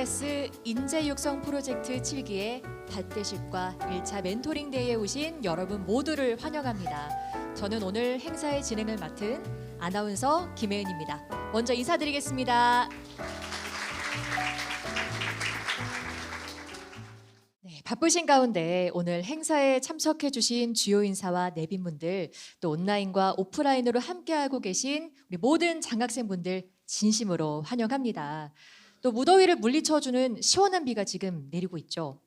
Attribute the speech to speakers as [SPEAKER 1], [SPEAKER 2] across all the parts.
[SPEAKER 1] 클래스 인재 육성 프로젝트 7기의 밭대식과 1차 멘토링 대회에 오신 여러분 모두를 환영합니다. 저는 오늘 행사의 진행을 맡은 아나운서 김혜은입니다. 먼저 인사드리겠습니다. 네, 바쁘신 가운데 오늘 행사에 참석해 주신 주요 인사와 내빈분들, 또 온라인과 오프라인으로 함께하고 계신 우리 모든 장학생분들 진심으로 환영합니다. 또 무더위를 물리쳐주는 시원한 비가 지금 내리고 있죠.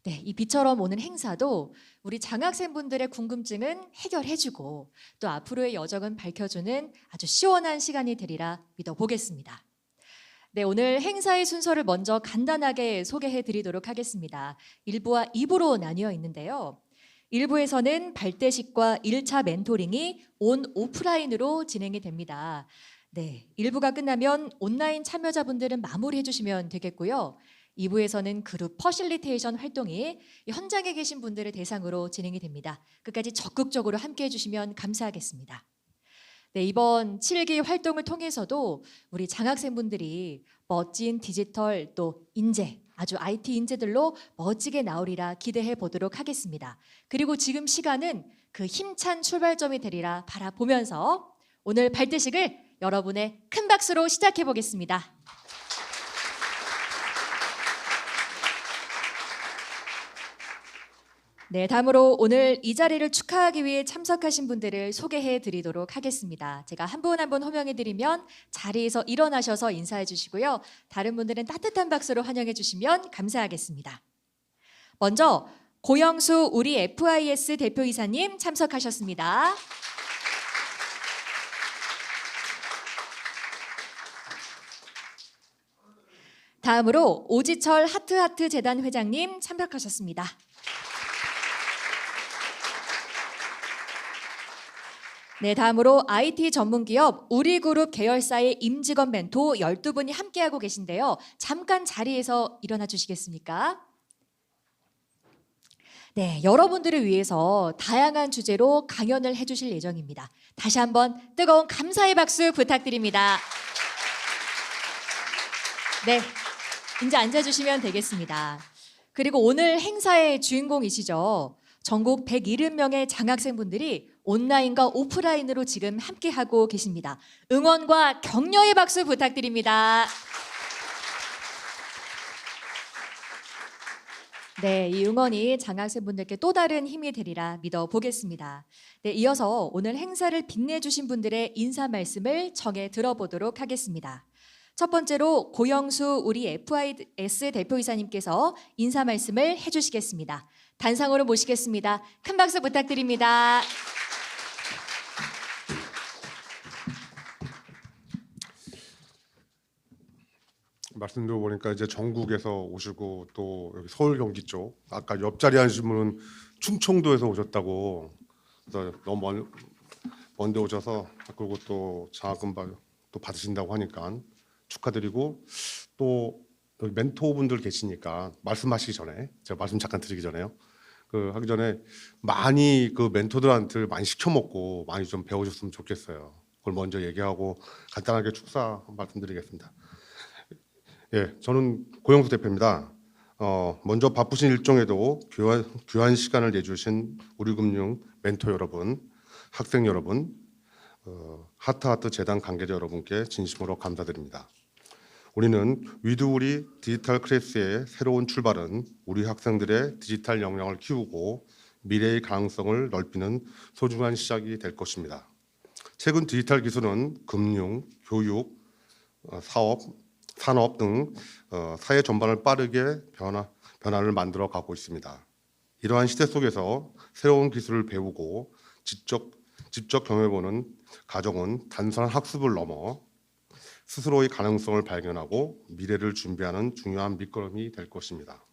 [SPEAKER 1] 네, 이 비처럼 오는 행사도 우리 장학생분들의 궁금증은 해결해주고 또 앞으로의 여정은 밝혀주는 아주 시원한 시간이 되리라 믿어보겠습니다. 네, 오늘 행사의 순서를 먼저 간단하게 소개해 드리도록 하겠습니다. 1부와 2부로 나뉘어 있는데요. 1부에서는 발대식과 1차 멘토링이 온 오프라인으로 진행이 됩니다. 네, 1부가 끝나면 온라인 참여자분들은 마무리해 주시면 되겠고요. 2부에서는 그룹 퍼실리테이션 활동이 현장에 계신 분들을 대상으로 진행이 됩니다. 끝까지 적극적으로 함께해 주시면 감사하겠습니다. 네, 이번 7기 활동을 통해서도 우리 장학생분들이 멋진 디지털 또 인재, 아주 IT 인재들로 멋지게 나오리라 기대해 보도록 하겠습니다. 그리고 지금 시간은 그 힘찬 출발점이 되리라 바라보면서 오늘 발대식을 여러분의 큰 박수로 시작해 보겠습니다. 네, 다음으로 오늘 이 자리를 축하하기 위해 참석하신 분들을 소개해 드리도록 하겠습니다. 제가 한 분 한 분 호명해 드리면 자리에서 일어나셔서 인사해 주시고요. 다른 분들은 따뜻한 박수로 환영해 주시면 감사하겠습니다. 먼저 고영수 우리 FIS 대표이사님 참석하셨습니다. 다음으로 오지철 하트하트 재단 회장님 참석하셨습니다. 네, 다음으로 IT 전문기업 우리그룹 계열사의 임직원 멘토 12분이 함께하고 계신데요. 잠깐 자리에서 일어나 주시겠습니까? 네, 여러분들을 위해서 다양한 주제로 강연을 해주실 예정입니다. 다시 한번 뜨거운 감사의 박수 부탁드립니다. 네, 이제 앉아주시면 되겠습니다. 그리고 오늘 행사의 주인공이시죠. 전국 170명의 장학생분들이 온라인과 오프라인으로 지금 함께하고 계십니다. 응원과 격려의 박수 부탁드립니다. 네, 이 응원이 장학생분들께 또 다른 힘이 되리라 믿어보겠습니다. 네, 이어서 오늘 행사를 빛내주신 분들의 인사 말씀을 청해 들어보도록 하겠습니다. 첫 번째로 고영수 우리 FIS 대표이사님께서 인사 말씀을 해주시겠습니다. 단상으로 모시겠습니다. 큰 박수 부탁드립니다.
[SPEAKER 2] 말씀 들어보니까 이제 전국에서 오시고 또 여기 서울 경기 쪽 아까 옆자리에 앉으신 분은 충청도에서 오셨다고 그래서 너무 먼데 오셔서 그리고 또 장학금 또 받으신다고 하니까 축하드리고 또 여기 멘토분들 계시니까 말씀하시기 전에 제가 말씀 잠깐 드리기 전에요. 하기 전에 많이 그 멘토들한테 많이 시켜 먹고 많이 좀 배워줬으면 좋겠어요. 그걸 먼저 얘기하고 간단하게 축사 말씀드리겠습니다. 예, 저는 고영수 대표입니다. 먼저 바쁘신 일정에도 귀한 시간을 내주신 우리금융 멘토 여러분, 학생 여러분, 하트하트 재단 관계자 여러분께 진심으로 감사드립니다. 우리는 위드우리 디지털 클래스의 새로운 출발은 우리 학생들의 디지털 역량을 키우고 미래의 가능성을 넓히는 소중한 시작이 될 것입니다. 최근 디지털 기술은 금융, 교육, 산업 등 사회 전반을 빠르게 변화를 만들어 가고 있습니다. 이러한 시대 속에서 새로운 기술을 배우고 직접 경험해보는 과정은 단순한 학습을 넘어 스스로의 가능성을 발견하고 미래를 준비하는 중요한 밑거름이 될 것입니다.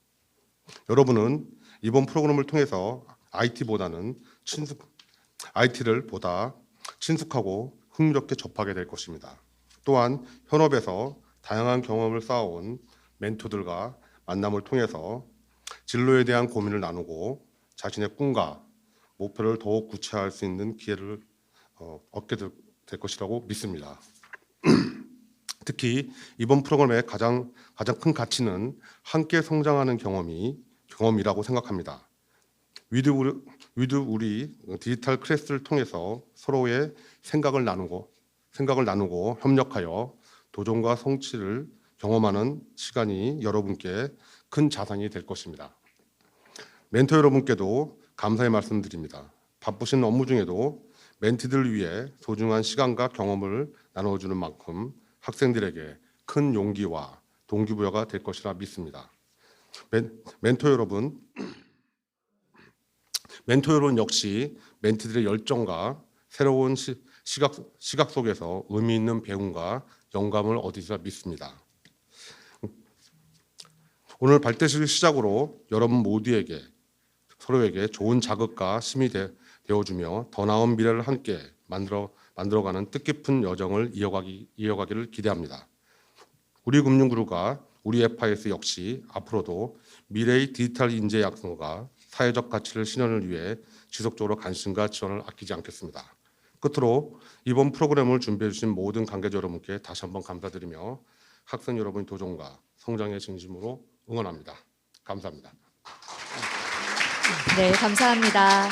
[SPEAKER 2] 여러분은 이번 프로그램을 통해서 IT를 보다 친숙하고 흥미롭게 접하게 될 것입니다. 또한 현업에서 다양한 경험을 쌓아온 멘토들과 만남을 통해서 진로에 대한 고민을 나누고 자신의 꿈과 목표를 더욱 구체화할 수 있는 기회를 얻게 될 것이라고 믿습니다. 특히 이번 프로그램의 가장 큰 가치는 함께 성장하는 경험이라고 생각합니다. 위드 우리 디지털 클래스를 통해서 서로의 생각을 나누고 협력하여 도전과 성취를 경험하는 시간이 여러분께 큰 자산이 될 것입니다. 멘토 여러분께도 감사의 말씀드립니다. 바쁘신 업무 중에도 멘티들을 위해 소중한 시간과 경험을 나눠주는 만큼 학생들에게 큰 용기와 동기부여가 될 것이라 믿습니다. 멘토 여러분 역시 멘티들의 열정과 새로운 시각 속에서 의미 있는 배움과 영감을 얻으시라 믿습니다. 오늘 발대식을 시작으로 여러분 모두에게 서로에게 좋은 자극과 힘이 되어주며 더 나은 미래를 함께 만들어가는 뜻깊은 여정을 이어가기를 기대합니다. 우리 금융그룹과 우리 FIS 역시 앞으로도 미래의 디지털 인재 양성과 사회적 가치를 실현을 위해 지속적으로 관심과 지원을 아끼지 않겠습니다. 끝으로 이번 프로그램을 준비해 주신 모든 관계자 여러분께 다시 한번 감사드리며 학생 여러분의 도전과 성장에 진심으로 응원합니다. 감사합니다.
[SPEAKER 1] 네, 감사합니다.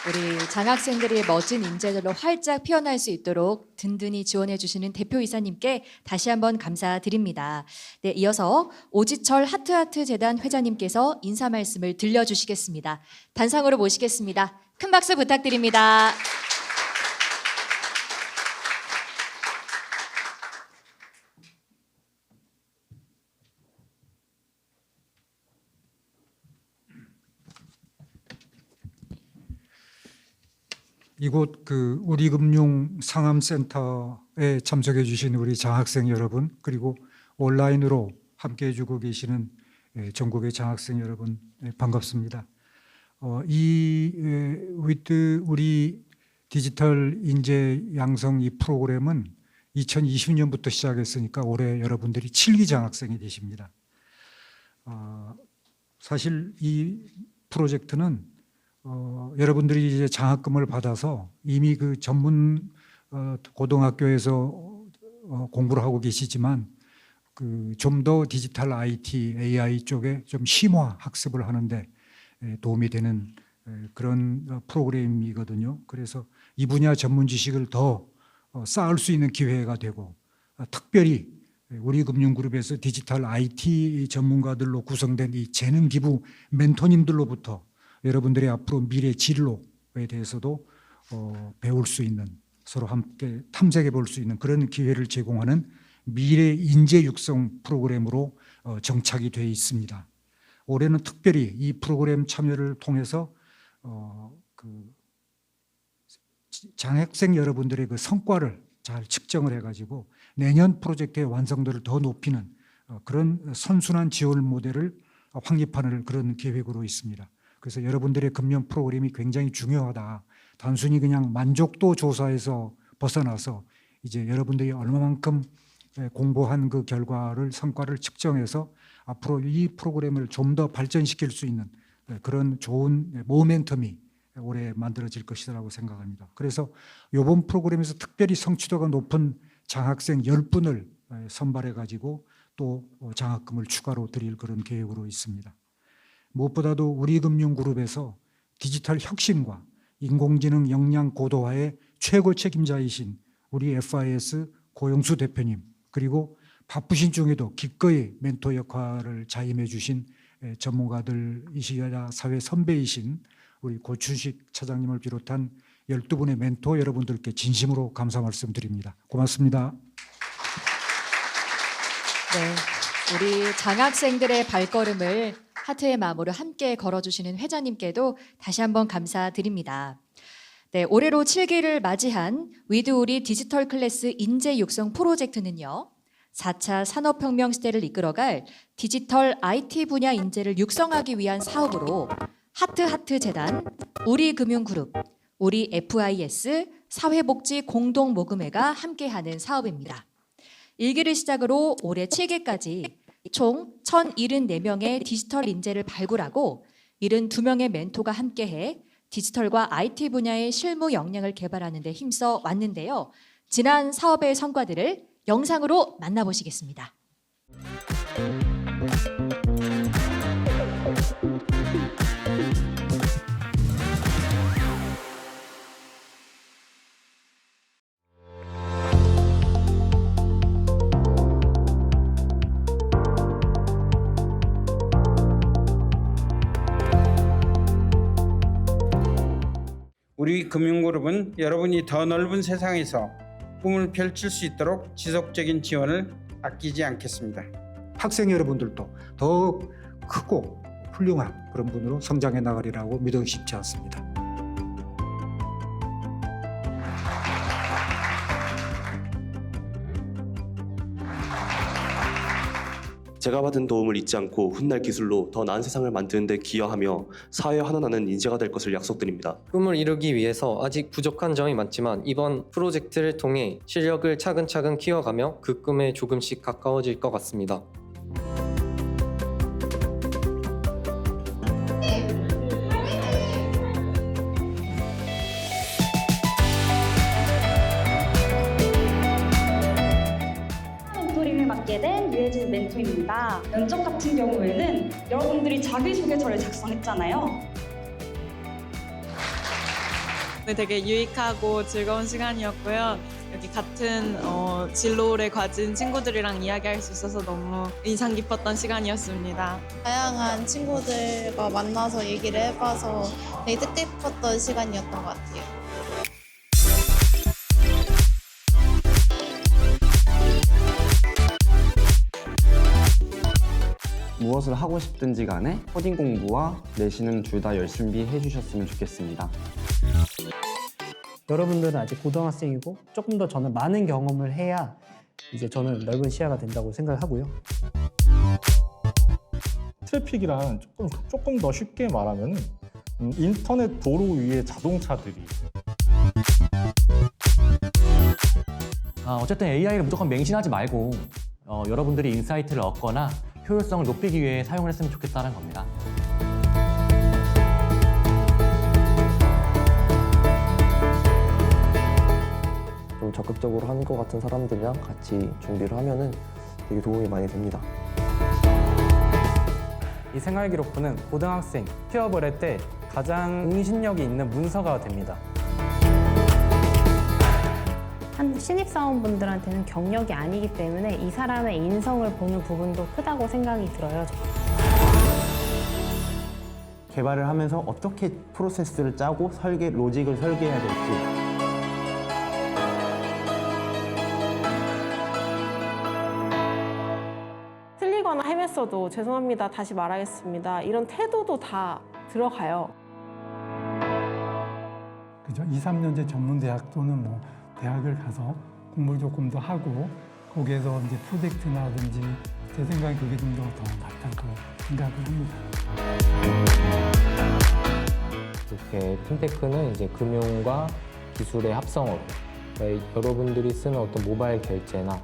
[SPEAKER 1] 우리 장학생들이 멋진 인재들로 활짝 피어날 수 있도록 든든히 지원해 주시는 대표이사님께 다시 한번 감사드립니다. 네, 이어서 오지철 하트하트 재단 회장님께서 인사 말씀을 들려주시겠습니다. 단상으로 모시겠습니다. 큰 박수 부탁드립니다.
[SPEAKER 3] 이곳 우리금융 상암센터에 참석해 주신 우리 장학생 여러분, 그리고 온라인으로 함께해 주고 계시는 전국의 장학생 여러분, 반갑습니다. 위드 우리 디지털 인재 양성 이 프로그램은 2020년부터 시작했으니까 올해 여러분들이 7기 장학생이 되십니다. 사실 이 프로젝트는 여러분들이 이제 장학금을 받아서 이미 그 전문 고등학교에서 공부를 하고 계시지만 좀 더 디지털 IT, AI 쪽에 좀 심화 학습을 하는데 도움이 되는 그런 프로그램이거든요. 그래서 이 분야 전문 지식을 더 쌓을 수 있는 기회가 되고, 특별히 우리 금융그룹에서 디지털 IT 전문가들로 구성된 이 재능 기부 멘토님들로부터 여러분들의 앞으로 미래 진로에 대해서도 배울 수 있는, 서로 함께 탐색해 볼 수 있는 그런 기회를 제공하는 미래 인재 육성 프로그램으로 정착이 되어 있습니다. 올해는 특별히 이 프로그램 참여를 통해서 장학생 여러분들의 그 성과를 잘 측정을 해가지고 내년 프로젝트의 완성도를 더 높이는 그런 선순환 지원 모델을 확립하는 그런 계획으로 있습니다. 그래서 여러분들의 금융 프로그램이 굉장히 중요하다. 단순히 그냥 만족도 조사에서 벗어나서 이제 여러분들이 얼마만큼 공부한 그 결과를 성과를 측정해서 앞으로 이 프로그램을 좀 더 발전시킬 수 있는 그런 좋은 모멘텀이 올해 만들어질 것이라고 생각합니다. 그래서 이번 프로그램에서 특별히 성취도가 높은 장학생 10분을 선발해 가지고 또 장학금을 추가로 드릴 그런 계획으로 있습니다. 무엇보다도 우리금융그룹에서 디지털 혁신과 인공지능 역량 고도화의 최고 책임자이신 우리 FIS 고영수 대표님, 그리고 바쁘신 중에도 기꺼이 멘토 역할을 자임해 주신 전문가들이시자 사회 선배이신 우리 고춘식 차장님을 비롯한 12분의 멘토 여러분들께 진심으로 감사 말씀드립니다. 고맙습니다.
[SPEAKER 1] 네, 우리 장학생들의 발걸음을 하트의 마음으로 함께 걸어주시는 회장님께도 다시 한번 감사드립니다. 네, 올해로 7기를 맞이한 위드 우리 디지털 클래스 인재 육성 프로젝트는요, 4차 산업혁명 시대를 이끌어갈 디지털 IT 분야 인재를 육성하기 위한 사업으로 하트하트 재단, 우리금융그룹, 우리 FIS 사회복지 공동모금회가 함께하는 사업입니다. 1기를 시작으로 올해 7기까지 총 1,074명의 디지털 인재를 발굴하고 72명의 멘토가 함께해 디지털과 IT 분야의 실무 역량을 개발하는 데 힘써 왔는데요. 지난 사업의 성과들을 영상으로 만나보시겠습니다.
[SPEAKER 4] 우리 금융그룹은 여러분이 더 넓은 세상에서 꿈을 펼칠 수 있도록 지속적인 지원을 아끼지 않겠습니다.
[SPEAKER 3] 학생 여러분들도 더욱 크고 훌륭한 그런 분으로 성장해 나가리라고 믿어 의심치 않습니다.
[SPEAKER 5] 제가 받은 도움을 잊지 않고 훗날 기술로 더 나은 세상을 만드는 데 기여하며 사회에 환원하는 인재가 될 것을 약속드립니다.
[SPEAKER 6] 꿈을 이루기 위해서 아직 부족한 점이 많지만 이번 프로젝트를 통해 실력을 차근차근 키워가며 그 꿈에 조금씩 가까워질 것 같습니다.
[SPEAKER 7] 멘토링을 맡게 된 유해진 멘토입니다. 면접 같은 경우에는 여러분들이 자기소개서를 작성했잖아요.
[SPEAKER 8] 네, 되게 유익하고 즐거운 시간이었고요. 여기 같은 진로를 가진 친구들이랑 이야기할 수 있어서 너무 인상 깊었던 시간이었습니다.
[SPEAKER 9] 다양한 친구들과 만나서 얘기를 해봐서 되게 뜻깊었던 시간이었던 것 같아요.
[SPEAKER 10] 무엇을 하고 싶든지 간에 코딩 공부와 내신은 둘 다 열심히 해주셨으면 좋겠습니다.
[SPEAKER 11] 여러분들은 아직 고등학생이고 조금 더 저는 많은 경험을 해야 이제 저는 넓은 시야가 된다고 생각을 하고요.
[SPEAKER 12] 트래픽이란 조금 더 쉽게 말하면 인터넷 도로 위의 자동차들이
[SPEAKER 13] 어쨌든 AI를 무조건 맹신하지 말고 여러분들이 인사이트를 얻거나 효율성을 높이기 위해 사용을 했으면 좋겠다는 겁니다.
[SPEAKER 6] 좀 적극적으로 하는 것 같은 사람들이랑 같이 준비를 하면은 되게 도움이 많이 됩니다.
[SPEAKER 11] 이 생활기록부는 고등학생 취업을 할 때 가장 공신력이 있는 문서가 됩니다.
[SPEAKER 14] 한 신입사원분들한테는 경력이 아니기 때문에 이 사람의 인성을 보는 부분도 크다고 생각이 들어요.
[SPEAKER 10] 개발을 하면서 어떻게 프로세스를 짜고 로직을 설계해야 될지
[SPEAKER 14] 틀리거나 헤맸어도 죄송합니다. 다시 말하겠습니다. 이런 태도도 다 들어가요.
[SPEAKER 3] 그죠? 2, 3년제 전문대학 또는 뭐 대학을 가서 공부를 조금 더 하고 거기에서 이제 프로젝트나든지 제 생각에 그게 좀 더 낫다고 생각을 합니다.
[SPEAKER 11] 이렇게 핀테크는 이제 금융과 기술의 합성어로 여러분들이 쓰는 어떤 모바일 결제나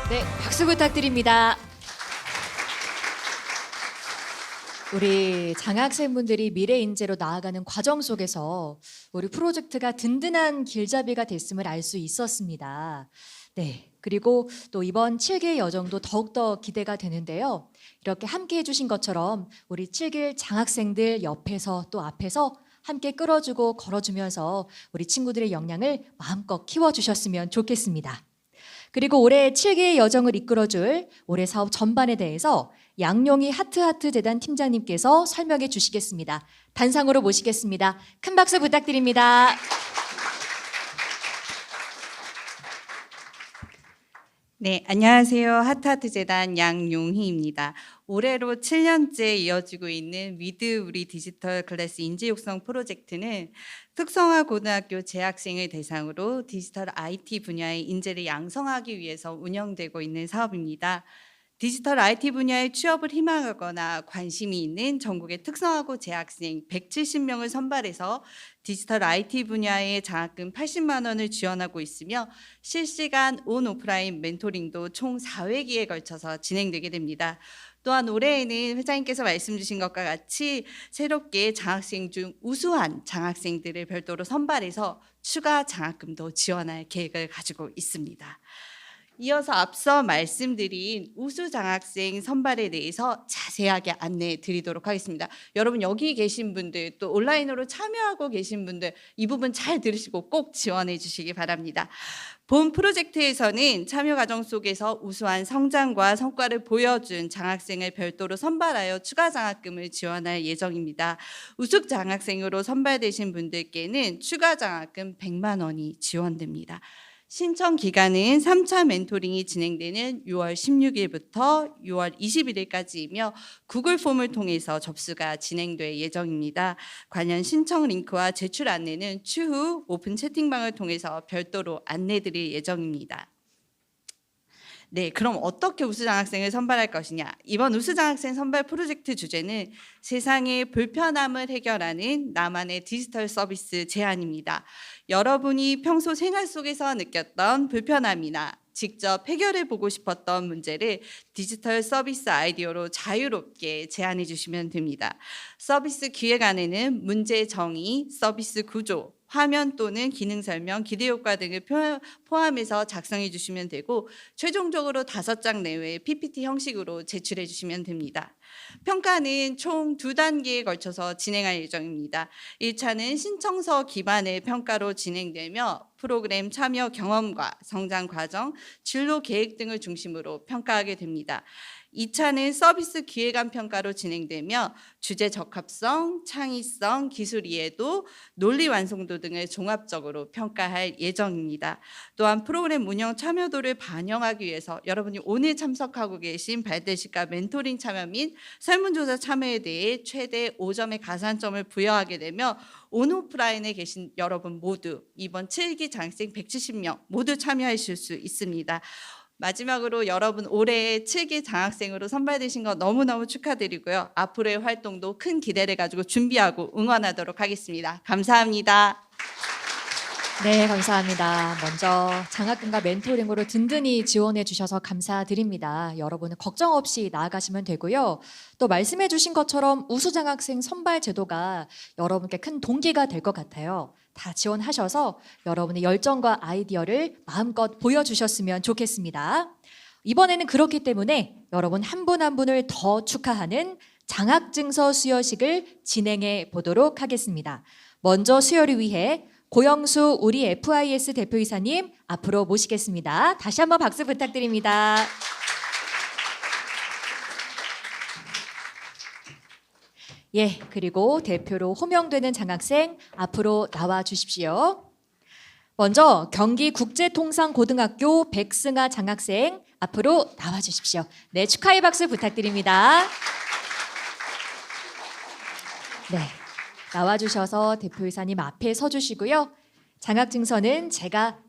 [SPEAKER 1] 네, 박수 부탁드립니다. 우리 장학생분들이 미래 인재로 나아가는 과정 속에서 우리 프로젝트가 든든한 길잡이가 됐음을 알 수 있었습니다. 네, 그리고 또 이번 7기 여정도 더욱더 기대가 되는데요. 이렇게 함께 해주신 것처럼 우리 7기 장학생들 옆에서 또 앞에서 함께 끌어주고 걸어주면서 우리 친구들의 역량을 마음껏 키워주셨으면 좋겠습니다. 그리고 올해 7기의 여정을 이끌어줄 올해 사업 전반에 대해서 양용희 하트하트 재단 팀장님께서 설명해 주시겠습니다. 단상으로 모시겠습니다. 큰 박수 부탁드립니다.
[SPEAKER 15] 네, 안녕하세요. 하트하트 재단 양용희입니다. 올해로 7년째 이어지고 있는 위드 우리 디지털 클래스 인재 육성 프로젝트는 특성화 고등학교 재학생을 대상으로 디지털 IT 분야의 인재를 양성하기 위해서 운영되고 있는 사업입니다. 디지털 IT 분야에 취업을 희망하거나 관심이 있는 전국의 특성화고 재학생 170명을 선발해서 디지털 IT 분야의 장학금 80만 원을 지원하고 있으며 실시간 온 오프라인 멘토링도 총 4회기에 걸쳐서 진행되게 됩니다. 또한 올해에는 회장님께서 말씀 주신 것과 같이 새롭게 장학생 중 우수한 장학생들을 별도로 선발해서 추가 장학금도 지원할 계획을 가지고 있습니다. 이어서 앞서 말씀드린 우수 장학생 선발에 대해서 자세하게 안내해 드리도록 하겠습니다. 여러분 여기 계신 분들 또 온라인으로 참여하고 계신 분들 이 부분 잘 들으시고 꼭 지원해 주시기 바랍니다. 본 프로젝트에서는 참여 과정 속에서 우수한 성장과 성과를 보여준 장학생을 별도로 선발하여 추가 장학금을 지원할 예정입니다. 우수 장학생으로 선발되신 분들께는 추가 장학금 100만 원이 지원됩니다. 신청 기간은 3차 멘토링이 진행되는 6월 16일부터 6월 21일까지이며 구글 폼을 통해서 접수가 진행될 예정입니다. 관련 신청 링크와 제출 안내는 추후 오픈 채팅방을 통해서 별도로 안내드릴 예정입니다. 네, 그럼 어떻게 우수장학생을 선발할 것이냐? 이번 우수장학생 선발 프로젝트 주제는 세상의 불편함을 해결하는 나만의 디지털 서비스 제안입니다. 여러분이 평소 생활 속에서 느꼈던 불편함이나 직접 해결해 보고 싶었던 문제를 디지털 서비스 아이디어로 자유롭게 제안해 주시면 됩니다. 서비스 기획안에는 문제 정의, 서비스 구조, 화면 또는 기능 설명, 기대 효과 등을 포함해서 작성해 주시면 되고 최종적으로 5장 내외의 PPT 형식으로 제출해 주시면 됩니다. 평가는 총 2단계에 걸쳐서 진행할 예정입니다. 1차는 신청서 기반의 평가로 진행되며 프로그램 참여 경험과 성장 과정, 진로 계획 등을 중심으로 평가하게 됩니다. 2차는 서비스 기획안 평가로 진행되며 주제 적합성, 창의성, 기술 이해도, 논리 완성도 등을 종합적으로 평가할 예정입니다. 또한 프로그램 운영 참여도를 반영하기 위해서 여러분이 오늘 참석하고 계신 발대식과 멘토링 참여 및 설문조사 참여에 대해 최대 5점의 가산점을 부여하게 되며 온오프라인에 계신 여러분 모두 이번 7기 장학생 170명 모두 참여하실 수 있습니다. 마지막으로 여러분 올해 7기 장학생으로 선발되신 거 너무너무 축하드리고요. 앞으로의 활동도 큰 기대를 가지고 준비하고 응원하도록 하겠습니다. 감사합니다.
[SPEAKER 1] 네, 감사합니다. 먼저 장학금과 멘토링으로 든든히 지원해 주셔서 감사드립니다. 여러분은 걱정 없이 나아가시면 되고요. 또 말씀해 주신 것처럼 우수장학생 선발 제도가 여러분께 큰 동기가 될 것 같아요. 다 지원하셔서 여러분의 열정과 아이디어를 마음껏 보여주셨으면 좋겠습니다. 이번에는 그렇기 때문에 여러분 한 분 한 분을 더 축하하는 장학증서 수여식을 진행해 보도록 하겠습니다. 먼저 수여를 위해 고영수 우리 FIS 대표이사님 앞으로 모시겠습니다. 다시 한번 박수 부탁드립니다. 예, 그리고 대표로 호명되는 장학생 앞으로 나와 주십시오. 먼저 경기국제통상고등학교 백승아 장학생 앞으로 나와 주십시오. 네, 축하의 박수 부탁드립니다. 네, 나와주셔서 대표이사님 앞에 서주시고요. 장학증서는 제가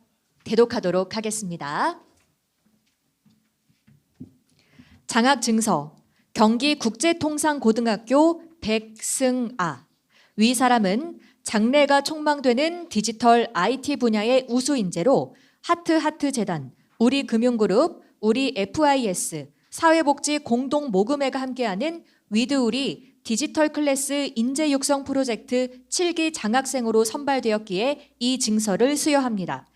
[SPEAKER 1] 대독하도록 하겠습니다. 장학증서 경기국제통상고등학교 백승아. 위 사람은 장래가 촉망되는 디지털 IT 분야의 우수 인재로 하트하트재단, 우리금융그룹, 우리 FIS, 사회복지 공동모금회가 함께하는 위드우리 디지털 클래스 인재 육성 프로젝트 7기 장학생으로 선발되었기에 이 증서를 수여합니다.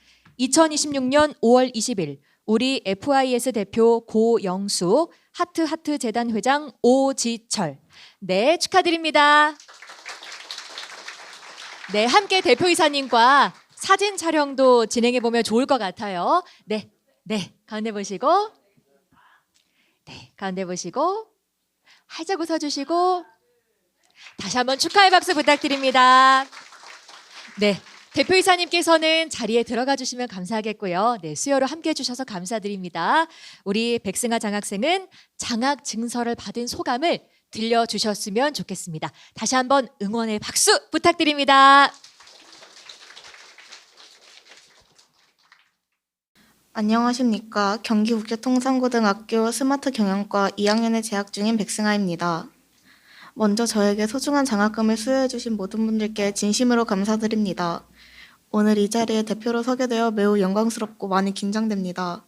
[SPEAKER 1] 2026년 5월 20일 우리 FIS 대표 고영수, 하트하트재단 회장 오지철. 네, 축하드립니다. 네, 함께 대표이사님과 사진 촬영도 진행해 보면 좋을 것 같아요. 네, 가운데 보시고, 네, 가운데 보시고, 활짝 웃어주시고, 다시 한번 축하의 박수 부탁드립니다. 네, 대표이사님께서는 자리에 들어가 주시면 감사하겠고요. 네, 수여로 함께 해주셔서 감사드립니다. 우리 백승아 장학생은 장학 증서를 받은 소감을 들려주셨으면 좋겠습니다. 다시 한번 응원의 박수 부탁드립니다.
[SPEAKER 9] 안녕하십니까. 경기국제통상고등학교 스마트 경영과 2학년에 재학 중인 백승아입니다. 먼저 저에게 소중한 장학금을 수여해 주신 모든 분들께 진심으로 감사드립니다. 오늘 이 자리에 대표로 서게 되어 매우 영광스럽고 많이 긴장됩니다.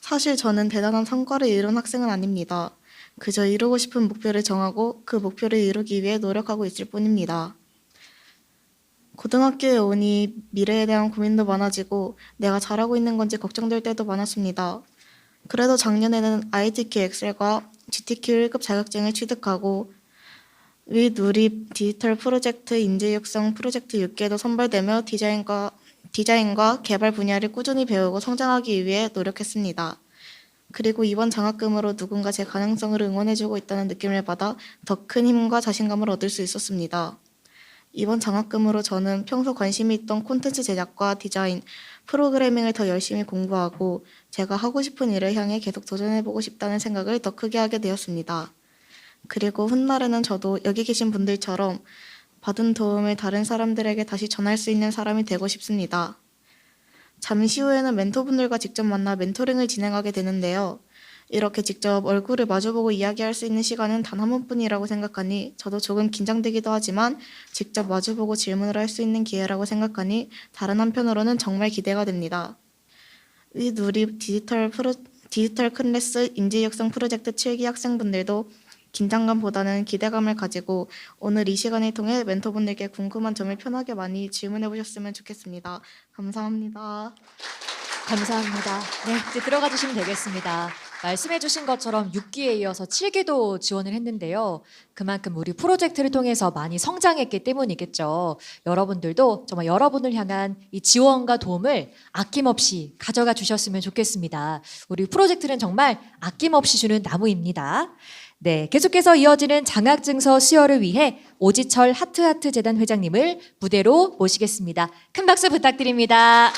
[SPEAKER 9] 사실 저는 대단한 성과를 이룬 학생은 아닙니다. 그저 이루고 싶은 목표를 정하고 그 목표를 이루기 위해 노력하고 있을 뿐입니다. 고등학교에 오니 미래에 대한 고민도 많아지고 내가 잘하고 있는 건지 걱정될 때도 많았습니다. 그래도 작년에는 ITQ 엑셀과 GTQ 1급 자격증을 취득하고 위 누립 디지털 프로젝트 인재 육성 프로젝트 6개도 선발되며 디자인과 개발 분야를 꾸준히 배우고 성장하기 위해 노력했습니다. 그리고 이번 장학금으로 누군가 제 가능성을 응원해주고 있다는 느낌을 받아 더 큰 힘과 자신감을 얻을 수 있었습니다. 이번 장학금으로 저는 평소 관심이 있던 콘텐츠 제작과 디자인, 프로그래밍을 더 열심히 공부하고 제가 하고 싶은 일을 향해 계속 도전해보고 싶다는 생각을 더 크게 하게 되었습니다. 그리고 훗날에는 저도 여기 계신 분들처럼 받은 도움을 다른 사람들에게 다시 전할 수 있는 사람이 되고 싶습니다. 잠시 후에는 멘토분들과 직접 만나 멘토링을 진행하게 되는데요. 이렇게 직접 얼굴을 마주보고 이야기할 수 있는 시간은 단 한 번뿐이라고 생각하니 저도 조금 긴장되기도 하지만 직접 마주보고 질문을 할 수 있는 기회라고 생각하니 다른 한편으로는 정말 기대가 됩니다. 위 누립 디지털 클래스 인재 육성 프로젝트 7기 학생분들도 긴장감보다는 기대감을 가지고 오늘 이 시간을 통해 멘토분들께 궁금한 점을 편하게 많이 질문해 보셨으면 좋겠습니다. 감사합니다.
[SPEAKER 1] 감사합니다. 네, 이제 들어가 주시면 되겠습니다. 말씀해 주신 것처럼 6기에 이어서 7기도 지원을 했는데요. 그만큼 우리 프로젝트를 통해서 많이 성장했기 때문이겠죠. 여러분들도 정말 여러분을 향한 이 지원과 도움을 아낌없이 가져가 주셨으면 좋겠습니다. 우리 프로젝트는 정말 아낌없이 주는 나무입니다. 네, 계속해서 이어지는 장학증서 수여를 위해 오지철 하트하트 재단 회장님을 무대로 모시겠습니다. 큰 박수 부탁드립니다.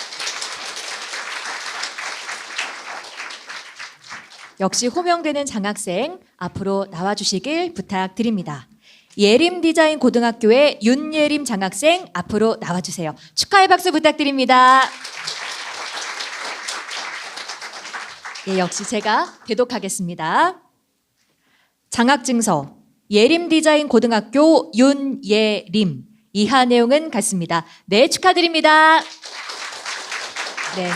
[SPEAKER 1] 역시 호명되는 장학생 앞으로 나와주시길 부탁드립니다. 예림 디자인 고등학교의 윤예림 장학생 앞으로 나와주세요. 축하의 박수 부탁드립니다. 예, 역시 제가 대독하겠습니다. 장학증서 예림 디자인 고등학교 윤예림 이하 내용은 같습니다. 네, 축하드립니다. 네.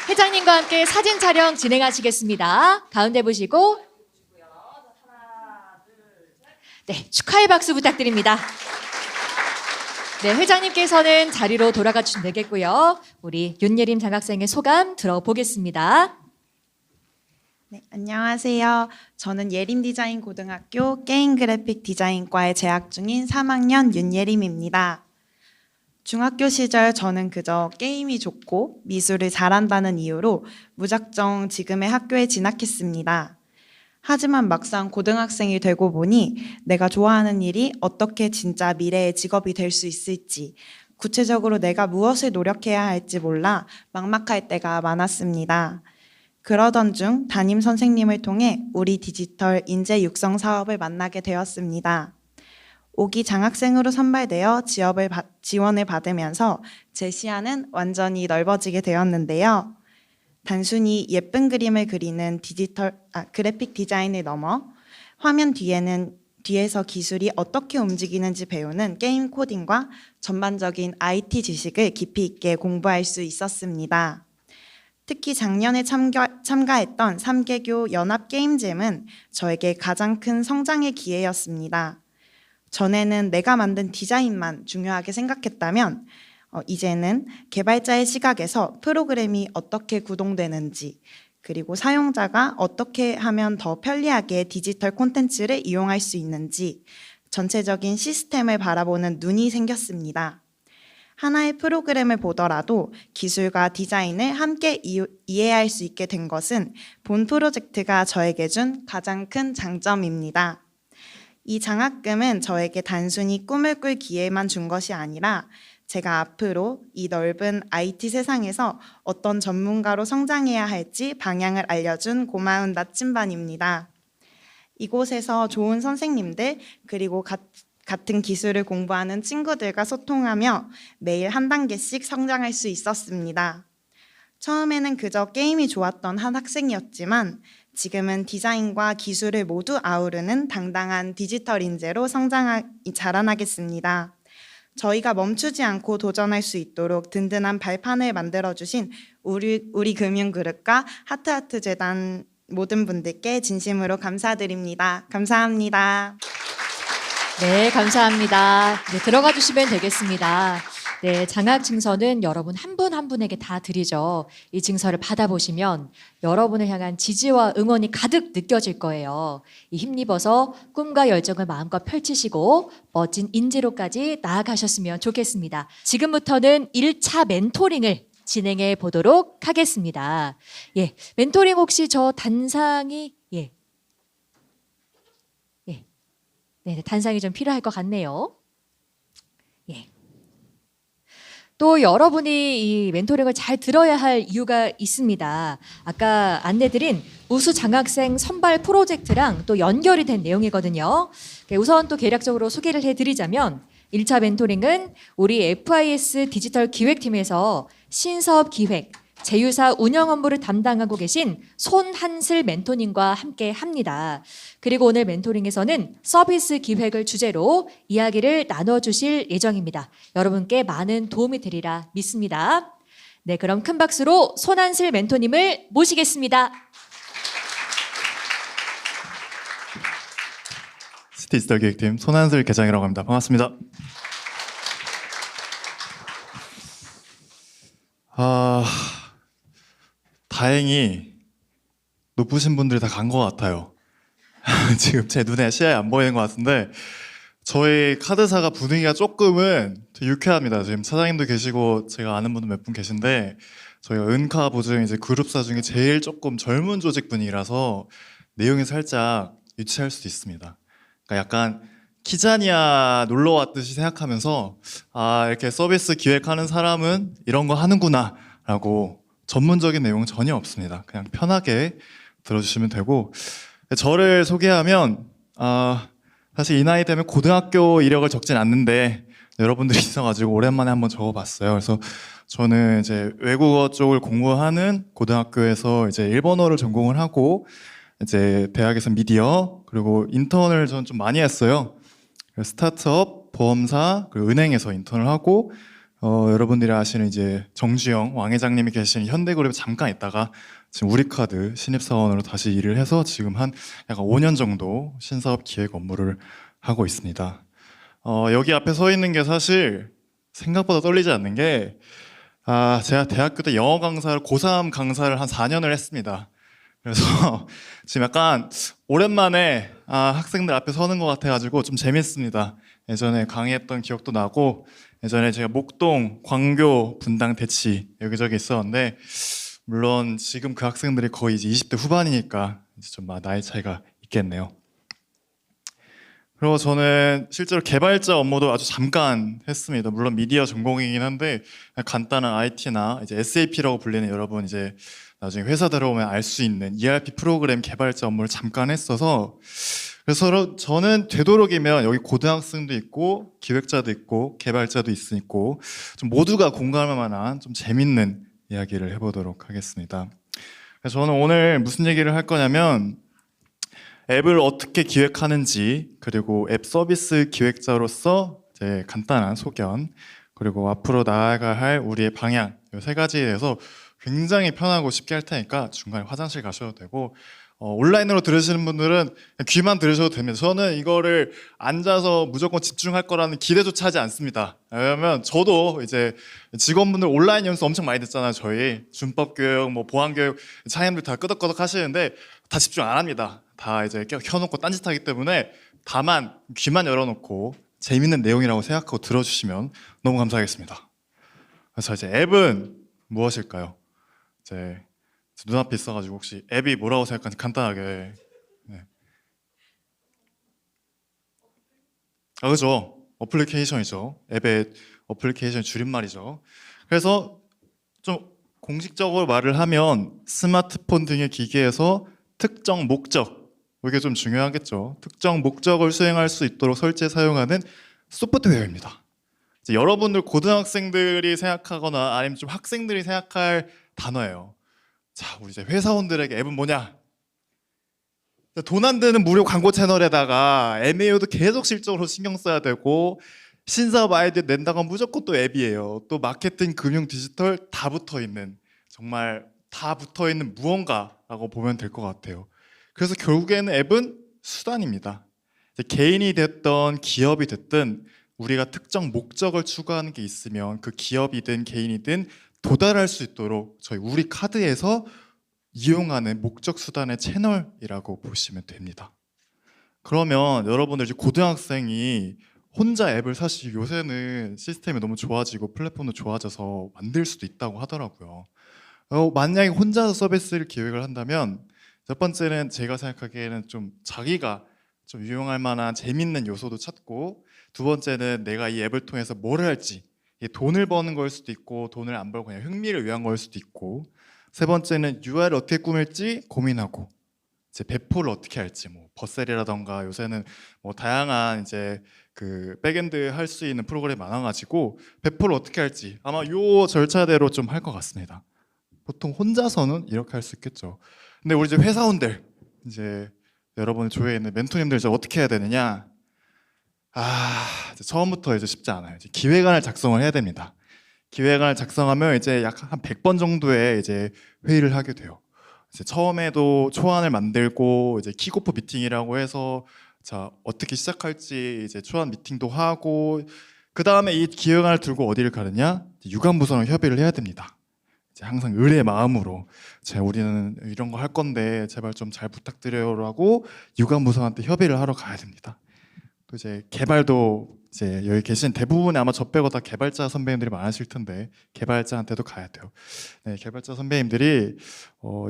[SPEAKER 1] 회장님과 함께 사진 촬영 진행하시겠습니다. 가운데 보시고 네, 축하의 박수 부탁드립니다. 네, 회장님께서는 자리로 돌아가 주시면 되겠고요. 우리 윤예림 장학생의 소감 들어보겠습니다.
[SPEAKER 16] 네, 안녕하세요. 저는 예림 디자인 고등학교 게임 그래픽 디자인과에 재학 중인 3학년 윤예림입니다. 중학교 시절 저는 그저 게임이 좋고 미술을 잘한다는 이유로 무작정 지금의 학교에 진학했습니다. 하지만 막상 고등학생이 되고 보니 내가 좋아하는 일이 어떻게 진짜 미래의 직업이 될 수 있을지, 구체적으로 내가 무엇을 노력해야 할지 몰라 막막할 때가 많았습니다. 그러던 중 담임 선생님을 통해 우리 디지털 인재 육성 사업을 만나게 되었습니다. 5기 장학생으로 선발되어 지원을 받으면서 제 시야는 완전히 넓어지게 되었는데요. 단순히 예쁜 그림을 그리는 그래픽 디자인을 넘어 화면 뒤에서 기술이 어떻게 움직이는지 배우는 게임 코딩과 전반적인 IT 지식을 깊이 있게 공부할 수 있었습니다. 특히 작년에 참가했던 3개교 연합게임잼은 저에게 가장 큰 성장의 기회였습니다. 전에는 내가 만든 디자인만 중요하게 생각했다면 이제는 개발자의 시각에서 프로그램이 어떻게 구동되는지, 그리고 사용자가 어떻게 하면 더 편리하게 디지털 콘텐츠를 이용할 수 있는지 전체적인 시스템을 바라보는 눈이 생겼습니다. 하나의 프로그램을 보더라도 기술과 디자인을 함께 이해할 수 있게 된 것은 본 프로젝트가 저에게 준 가장 큰 장점입니다. 이 장학금은 저에게 단순히 꿈을 꿀 기회만 준 것이 아니라 제가 앞으로 이 넓은 IT 세상에서 어떤 전문가로 성장해야 할지 방향을 알려준 고마운 나침반입니다. 이곳에서 좋은 선생님들 그리고 같은 기술을 공부하는 친구들과 소통하며 매일 한 단계씩 성장할 수 있었습니다. 처음에는 그저 게임이 좋았던 한 학생이었지만 지금은 디자인과 기술을 모두 아우르는 당당한 디지털 인재로 자라나겠습니다. 저희가 멈추지 않고 도전할 수 있도록 든든한 발판을 만들어주신 우리 금융그룹과 하트하트 재단 모든 분들께 진심으로 감사드립니다. 감사합니다.
[SPEAKER 1] 네, 감사합니다. 네, 들어가 주시면 되겠습니다. 네, 장학 증서는 여러분 한 분 한 분에게 다 드리죠. 이 증서를 받아보시면 여러분을 향한 지지와 응원이 가득 느껴질 거예요. 이 힘입어서 꿈과 열정을 마음껏 펼치시고 멋진 인재로까지 나아가셨으면 좋겠습니다. 지금부터는 1차 멘토링을 진행해 보도록 하겠습니다. 예, 멘토링 혹시 저 단상이 네, 단상이 좀 필요할 것 같네요. 예. 또 여러분이 이 멘토링을 잘 들어야 할 이유가 있습니다. 아까 안내드린 우수 장학생 선발 프로젝트랑 또 연결이 된 내용이거든요. 우선 또 개략적으로 소개를 해드리자면 1차 멘토링은 우리 FIS 디지털 기획팀에서 신사업 기획, 제휴사 운영 업무를 담당하고 계신 손한슬 멘토님과 함께 합니다. 그리고 오늘 멘토링에서는 서비스 기획을 주제로 이야기를 나눠주실 예정입니다. 여러분께 많은 도움이 되리라 믿습니다. 네, 그럼 큰 박수로 손한슬 멘토님을 모시겠습니다.
[SPEAKER 17] 디지털 기획팀 손한슬 계장이라고 합니다. 반갑습니다. 다행히 높으신 분들이 다 간 것 같아요. 지금 제 눈에 시야에 안 보이는 것 같은데 저희 카드사가 분위기가 조금은 되게 유쾌합니다. 지금 사장님도 계시고 제가 아는 분도 몇 분 계신데 저희가 은카 보증 이제 그룹사 중에 제일 조금 젊은 조직 분위기라서 내용이 살짝 유치할 수도 있습니다. 그러니까 약간 키자니아 놀러 왔듯이 생각하면서 아, 이렇게 서비스 기획하는 사람은 이런 거 하는구나 라고 전문적인 내용은 전혀 없습니다. 그냥 편하게 들어주시면 되고, 저를 소개하면 사실 이 나이 되면 고등학교 이력을 적진 않는데 여러분들이 있어가지고 오랜만에 한번 적어봤어요. 그래서 저는 이제 외국어 쪽을 공부하는 고등학교에서 이제 일본어를 전공을 하고 이제 대학에서 미디어 그리고 인턴을 저는 좀 많이 했어요. 스타트업, 보험사 그리고 은행에서 인턴을 하고 여러분들이 아시는 이제 정주영 왕 회장님이 계신 현대그룹에 잠깐 있다가 지금 우리카드 신입사원으로 다시 일을 해서 지금 한 약간 5년 정도 신사업 기획 업무를 하고 있습니다. 여기 앞에 서 있는 게 사실 생각보다 떨리지 않는 게 제가 대학교 때 영어 강사를 고3 강사를 한 4년을 했습니다. 그래서 지금 약간 오랜만에 학생들 앞에 서는 것 같아가지고 좀 재밌습니다. 예전에 강의했던 기억도 나고 예전에 제가 목동, 광교, 분당, 대치 여기저기 있었는데 물론 지금 그 학생들이 거의 이제 20대 후반이니까 이제 좀 나이 차이가 있겠네요. 그리고 저는 실제로 개발자 업무도 아주 잠깐 했습니다. 물론 미디어 전공이긴 한데 간단한 IT나 이제 SAP라고 불리는 여러분 이제 나중에 회사 들어오면 알 수 있는 ERP 프로그램 개발자 업무를 잠깐 했어서 그래서 저는 되도록이면 여기 고등학생도 있고 기획자도 있고 개발자도 있고 좀 모두가 공감할 만한 좀 재밌는 이야기를 해보도록 하겠습니다. 그래서 저는 오늘 무슨 얘기를 할 거냐면 앱을 어떻게 기획하는지 그리고 앱 서비스 기획자로서 이제 간단한 소견 그리고 앞으로 나아가야 할 우리의 방향 이 세 가지에 대해서 굉장히 편하고 쉽게 할 테니까 중간에 화장실 가셔도 되고 온라인으로 들으시는 분들은 귀만 들으셔도 됩니다. 저는 이거를 앉아서 무조건 집중할 거라는 기대조차 하지 않습니다. 왜냐면 저도 이제 직원분들 온라인 연수 엄청 많이 듣잖아요. 저희 준법 교육, 뭐 보안 교육 차장님들 다 끄덕끄덕 하시는데 다 집중 안 합니다. 다 이제 켜놓고 딴짓하기 때문에 다만 귀만 열어놓고 재밌는 내용이라고 생각하고 들어주시면 너무 감사하겠습니다. 그래서 이제 앱은 무엇일까요? 이제 눈앞에 있어가지고 혹시 앱이 뭐라고 생각하는지 간단하게. 네. 그죠? 어플리케이션이죠. 앱의 어플리케이션 줄임말이죠. 그래서 좀 공식적으로 말을 하면 스마트폰 등의 기기에서 특정 목적, 이게 좀 중요하겠죠. 특정 목적을 수행할 수 있도록 설치해 사용하는 소프트웨어입니다. 이제 여러분들 고등학생들이 생각하거나 아니면 좀 학생들이 생각할 단어예요. 자, 우리 이제 회사원들에게 앱은 뭐냐? 돈 안 드는 무료 광고 채널에다가 MAO도 계속 실적으로 신경 써야 되고 신사업 아이디어 낸다고 하면 무조건 또 앱이에요. 또 마케팅, 금융, 디지털 다 붙어 있는, 정말 다 붙어 있는 무언가라고 보면 될 것 같아요. 그래서 결국에는 앱은 수단입니다. 이제 개인이 됐던 기업이 됐든 우리가 특정 목적을 추구하는 게 있으면 그 기업이든 개인이든 도달할 수 있도록 저희 우리 카드에서 이용하는 목적 수단의 채널이라고 보시면 됩니다. 그러면 여러분들 이제 고등학생이 혼자 앱을 사실 요새는 시스템이 너무 좋아지고 플랫폼도 좋아져서 만들 수도 있다고 하더라고요. 만약에 혼자서 서비스를 기획을 한다면 첫 번째는 제가 생각하기에는 좀 자기가 좀 유용할 만한 재밌는 요소도 찾고, 두 번째는 내가 이 앱을 통해서 뭘 할지, 이게 돈을 버는 걸 수도 있고 돈을 안 벌고 그냥 흥미를 위한 걸 수도 있고, 세 번째는 UI를 어떻게 꾸밀지 고민하고, 이제 배포를 어떻게 할지, 뭐 버셀이라던가 요새는 뭐 다양한 이제 그 백엔드 할 수 있는 프로그램이 많아가지고 배포를 어떻게 할지 아마 요 절차대로 좀 할 것 같습니다. 보통 혼자서는 이렇게 할 수 있겠죠. 근데 우리 이제 회사원들, 이제 여러분 조회에 있는 멘토님들 이제 어떻게 해야 되느냐? 이제 처음부터 이제 쉽지 않아요. 이제 기획안을 작성을 해야 됩니다. 기획안을 작성하면 이제 약 한 100번 정도의 이제 회의를 하게 돼요. 이제 처음에도 초안을 만들고 이제 킥오프 미팅이라고 해서 자 어떻게 시작할지 이제 초안 미팅도 하고, 그 다음에 이 기획안을 들고 어디를 가느냐? 유관부서랑 협의를 해야 됩니다. 이제 항상 의뢰의 마음으로 제가 우리는 이런 거 할 건데 제발 좀 잘 부탁드려요라고 유관부서한테 협의를 하러 가야 됩니다. 또 이제 개발도 이제 여기 계신 대부분의 아마 저 빼고 다 개발자 선배님들이 많으실 텐데 개발자한테도 가야 돼요. 네, 개발자 선배님들이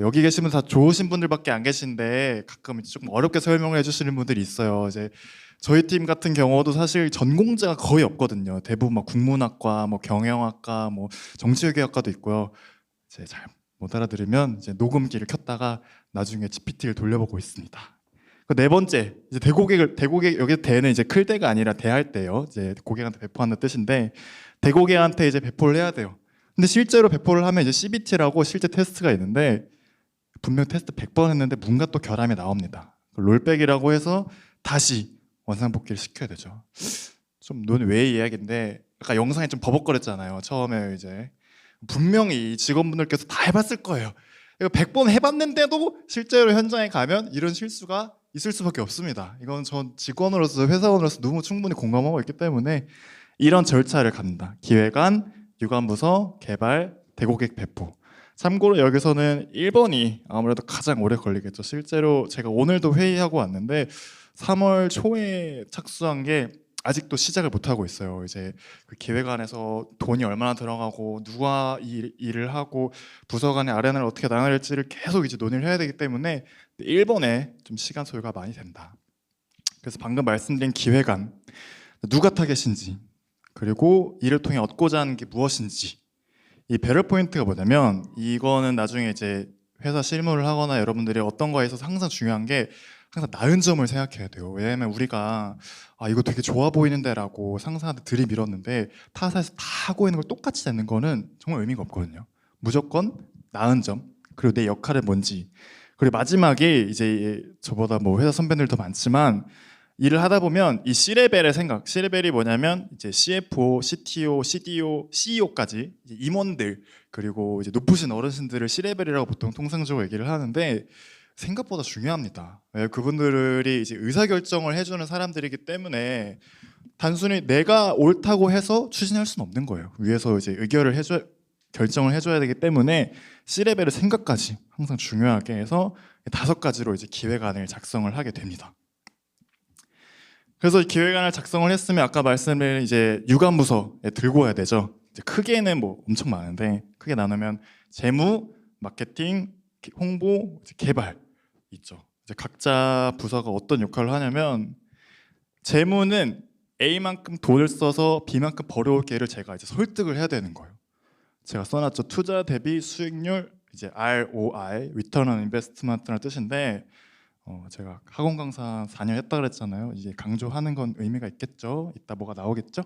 [SPEAKER 17] 여기 계시면 다 좋으신 분들밖에 안 계신데 가끔 조금 어렵게 설명을 해주시는 분들이 있어요. 이제 저희 팀 같은 경우도 사실 전공자가 거의 없거든요. 대부분 막 국문학과, 뭐 경영학과, 뭐 정치외교학과도 있고요. 이제 잘 못 알아들으면 이제 녹음기를 켰다가 나중에 GPT를 돌려보고 있습니다. 네 번째, 이제 대고객 여기 대는 이제 클 대가 아니라 대할 때요. 이제 고객한테 배포하는 뜻인데 대고객한테 이제 배포를 해야 돼요. 근데 실제로 배포를 하면 이제 CBT라고 실제 테스트가 있는데 분명 테스트 100번 했는데 뭔가 또 결함이 나옵니다. 롤백이라고 해서 다시 원상복귀를 시켜야 되죠. 좀 논외의 이야기인데 아까 영상에 좀 버벅거렸잖아요. 처음에 이제 분명히 직원분들께서 다 해봤을 거예요. 100번 해봤는데도 실제로 현장에 가면 이런 실수가 있을 수밖에 없습니다. 이건 전 직원으로서 회사원으로서 너무 충분히 공감하고 있기 때문에 이런 절차를 갖는다. 기획안, 유관부서, 개발, 대고객 배포. 참고로 여기서는 1번이 아무래도 가장 오래 걸리겠죠. 실제로 제가 오늘도 회의하고 왔는데 3월 초에 착수한 게 아직도 시작을 못 하고 있어요. 이제 그 기획안에서 돈이 얼마나 들어가고 누가 이 일을 하고 부서 간의 아레나를 어떻게 나눠낼지를 계속 이제 논의를 해야 되기 때문에 1번에 좀 시간 소요가 많이 된다. 그래서 방금 말씀드린 기획안, 누가 타겟인지, 그리고 이를 통해 얻고자 하는 게 무엇인지, 이 배럴 포인트가 뭐냐면 이거는 나중에 이제 회사 실무를 하거나 여러분들이 어떤 거에 있어서 항상 중요한 게 항상 나은 점을 생각해야 돼요. 왜냐면 우리가 이거 되게 좋아 보이는데 라고 상사한테 들이밀었는데 타사에서 다 하고 있는 걸 똑같이 내는 거는 정말 의미가 없거든요. 무조건 나은 점, 그리고 내 역할은 뭔지, 그리고 마지막에 이제 저보다 뭐 회사 선배들도 많지만 일을 하다 보면 이 C레벨의 생각, C레벨이 뭐냐면 이제 CFO, CTO, CDO, CEO까지 임원들, 그리고 이제 높으신 어르신들을 C레벨이라고 보통 통상적으로 얘기를 하는데 생각보다 중요합니다. 그분들이 이제 의사결정을 해주는 사람들이기 때문에 단순히 내가 옳다고 해서 추진할 수는 없는 거예요. 위에서 이제 결정을 해줘야 되기 때문에 C레벨의 생각까지 항상 중요하게 해서 5가지로 이제 기획안을 작성을 하게 됩니다. 그래서 기획안을 작성을 했으면 아까 말씀드린 이제 유관부서에 들고 와야 되죠. 이제 크게는 뭐 엄청 많은데 크게 나누면 재무, 마케팅, 홍보, 개발 있죠. 이제 각자 부서가 어떤 역할을 하냐면 재무는 A만큼 돈을 써서 B만큼 벌어올 기회를 제가 이제 설득을 해야 되는 거예요. 제가 써놨죠. 투자 대비 수익률, 이제 ROI, Return on Investment라는 뜻인데 제가 학원 강사 4년 했다 그랬잖아요. 이제 강조하는 건 의미가 있겠죠. 이따 뭐가 나오겠죠.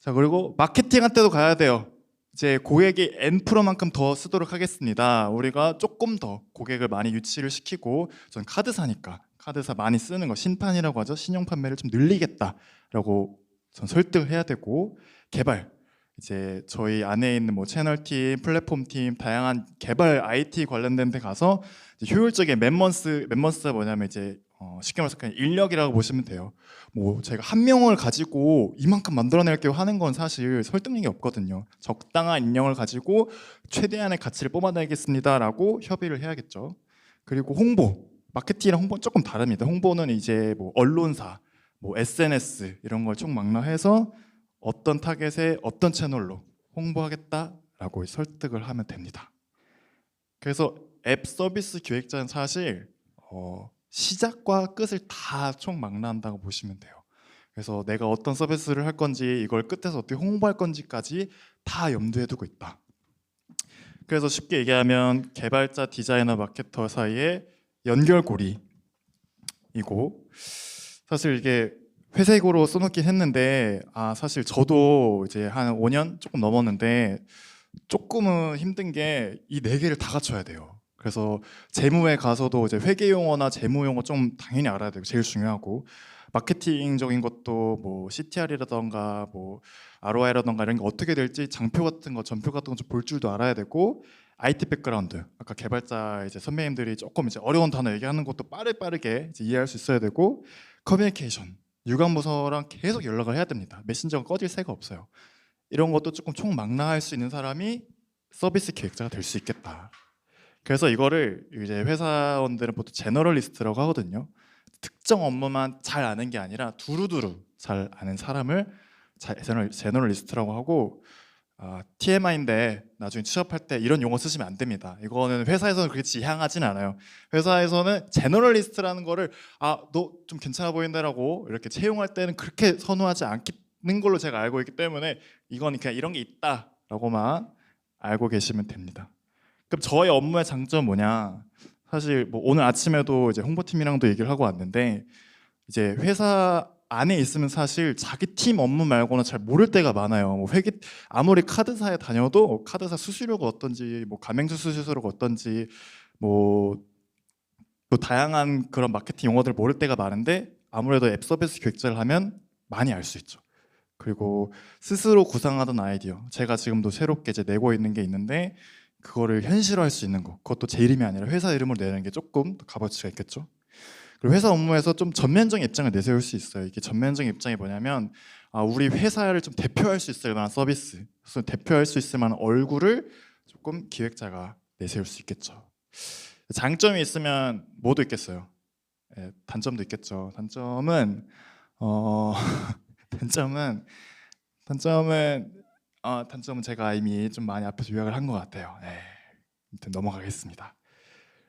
[SPEAKER 17] 자, 그리고 마케팅한테도 가야 돼요. 이제 고객이 N%만큼 더 쓰도록 하겠습니다. 우리가 조금 더 고객을 많이 유치를 시키고, 전 카드사니까 카드사 많이 쓰는 거 신판이라고 하죠. 신용 판매를 좀 늘리겠다라고 전 설득을 해야 되고, 개발 이제 저희 안에 있는 뭐 채널팀, 플랫폼팀, 다양한 개발 IT 관련된 데 가서 이제 효율적인 맨먼스가 뭐냐면 이제 쉽게 말해서 그냥 인력이라고 보시면 돼요. 뭐 제가 한 명을 가지고 이만큼 만들어낼게요 하는 건 사실 설득력이 없거든요. 적당한 인력을 가지고 최대한의 가치를 뽑아내겠습니다라고 협의를 해야겠죠. 그리고 홍보, 마케팅이랑 홍보는 조금 다릅니다. 홍보는 이제 뭐 언론사, 뭐 SNS 이런 걸 총망라해서 어떤 타겟에 어떤 채널로 홍보하겠다라고 설득을 하면 됩니다. 그래서 앱 서비스 기획자는 사실 시작과 끝을 다 총망라한다고 보시면 돼요. 그래서 내가 어떤 서비스를 할 건지, 이걸 끝에서 어떻게 홍보할 건지까지 다 염두에 두고 있다. 그래서 쉽게 얘기하면 개발자, 디자이너, 마케터 사이의 연결고리이고, 사실 이게 회색으로 써놓긴 했는데 사실 저도 이제 한 5년 조금 넘었는데 조금은 힘든 게 이 4개를 다 갖춰야 돼요. 그래서 재무에 가서도 이제 회계 용어나 재무 용어 좀 당연히 알아야 되고 제일 중요하고, 마케팅적인 것도 뭐 CTR이라던가 뭐 ROI라던가 이런 게 어떻게 될지 장표 같은 거, 전표 같은 거 좀 볼 줄도 알아야 되고, IT 백그라운드, 아까 개발자 이제 선배님들이 조금 이제 어려운 단어 얘기하는 것도 빠르게 이제 이해할 수 있어야 되고, 커뮤니케이션, 유관부서랑 계속 연락을 해야 됩니다. 메신저가 꺼질 새가 없어요. 이런 것도 조금 총망라할 수 있는 사람이 서비스 기획자가 될 수 있겠다. 그래서 이거를 이제 회사원들은 보통 제너럴리스트라고 하거든요. 특정 업무만 잘 아는 게 아니라 두루두루 잘 아는 사람을 제너럴리스트라고 하고, TMI인데 나중에 취업할 때 이런 용어 쓰시면 안 됩니다. 이거는 회사에서는 그렇게 지향하진 않아요. 회사에서는 제너럴리스트라는 거를 너 좀 괜찮아 보인다라고 이렇게 채용할 때는 그렇게 선호하지 않는 걸로 제가 알고 있기 때문에 이건 그냥 이런 게 있다라고만 알고 계시면 됩니다. 그럼 저의 업무의 장점은 뭐냐? 사실 뭐 오늘 아침에도 이제 홍보팀이랑도 얘기를 하고 왔는데, 이제 회사 안에 있으면 사실 자기 팀 업무 말고는 잘 모를 때가 많아요. 뭐 아무리 카드사에 다녀도 카드사 수수료가 어떤지, 뭐 가맹주 수수료가 어떤지, 뭐 또 다양한 그런 마케팅 용어들 모를 때가 많은데, 아무래도 앱 서비스 기획자를 하면 많이 알 수 있죠. 그리고 스스로 구상하던 아이디어, 제가 지금도 새롭게 이제 내고 있는 게 있는데 그거를 현실화할 수 있는 거, 그것도 제 이름이 아니라 회사 이름으로 내는 게 조금 더 값어치가 있겠죠. 그리고 회사 업무에서 좀 전면적인 입장을 내세울 수 있어요. 이게 전면적인 입장이 뭐냐면, 우리 회사를 좀 대표할 수 있을 만한 서비스, 그래서 대표할 수 있을 만한 얼굴을 조금 기획자가 내세울 수 있겠죠. 장점이 있으면 뭐도 있겠어요. 단점도 있겠죠. 단점은 단점은 제가 이미 좀 많이 앞에서 요약을 한 것 같아요. 아무튼 넘어가겠습니다.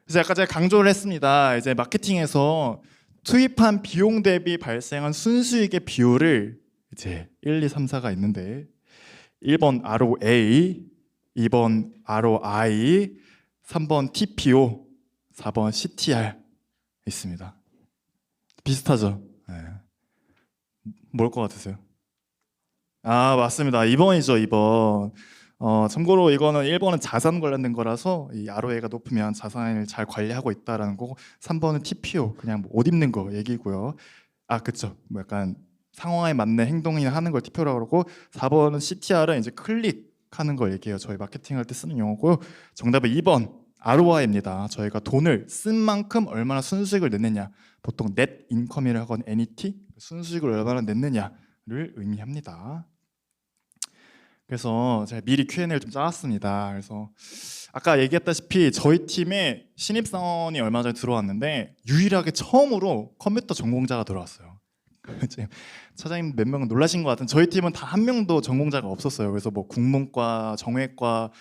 [SPEAKER 17] 그래서 아까 제가 강조를 했습니다. 이제 마케팅에서 투입한 비용 대비 발생한 순수익의 비율을 이제 1, 2, 3, 4가 있는데, 1번 ROA, 2번 ROI, 3번 TPO, 4번 CTR 있습니다. 비슷하죠? 뭘 것 같으세요? 맞습니다. 2번이죠, 2번. 참고로 이거는 1번은 자산 관련된 거라서 이 ROA가 높으면 자산을 잘 관리하고 있다라는 거고, 3번은 TPO, 그냥 뭐 옷 입는 거 얘기고요. 그쵸. 뭐 약간 상황에 맞는 행동이나 하는 걸 TPO라고 그러고, 4번은 CTR은 이제 클릭하는 걸 얘기해요. 저희 마케팅할 때 쓰는 용어고요. 정답은 2번 ROI입니다. 저희가 돈을 쓴 만큼 얼마나 순수익을 냈느냐, 보통 넷 인컴이라 하건 NET, 순수익을 얼마나 냈느냐를 의미합니다. 그래서 제가 미리 Q&A를 좀 짜왔습니다. 그래서 아까 얘기했다시피 저희 팀에 신입사원이 얼마 전에 들어왔는데 유일하게 처음으로 컴퓨터 전공자가 들어왔어요. 차장님 몇 명은 놀라신 것 같은, 저희 팀은 다 한 명도 전공자가 없었어요. 그래서 뭐 국문과, 정외과,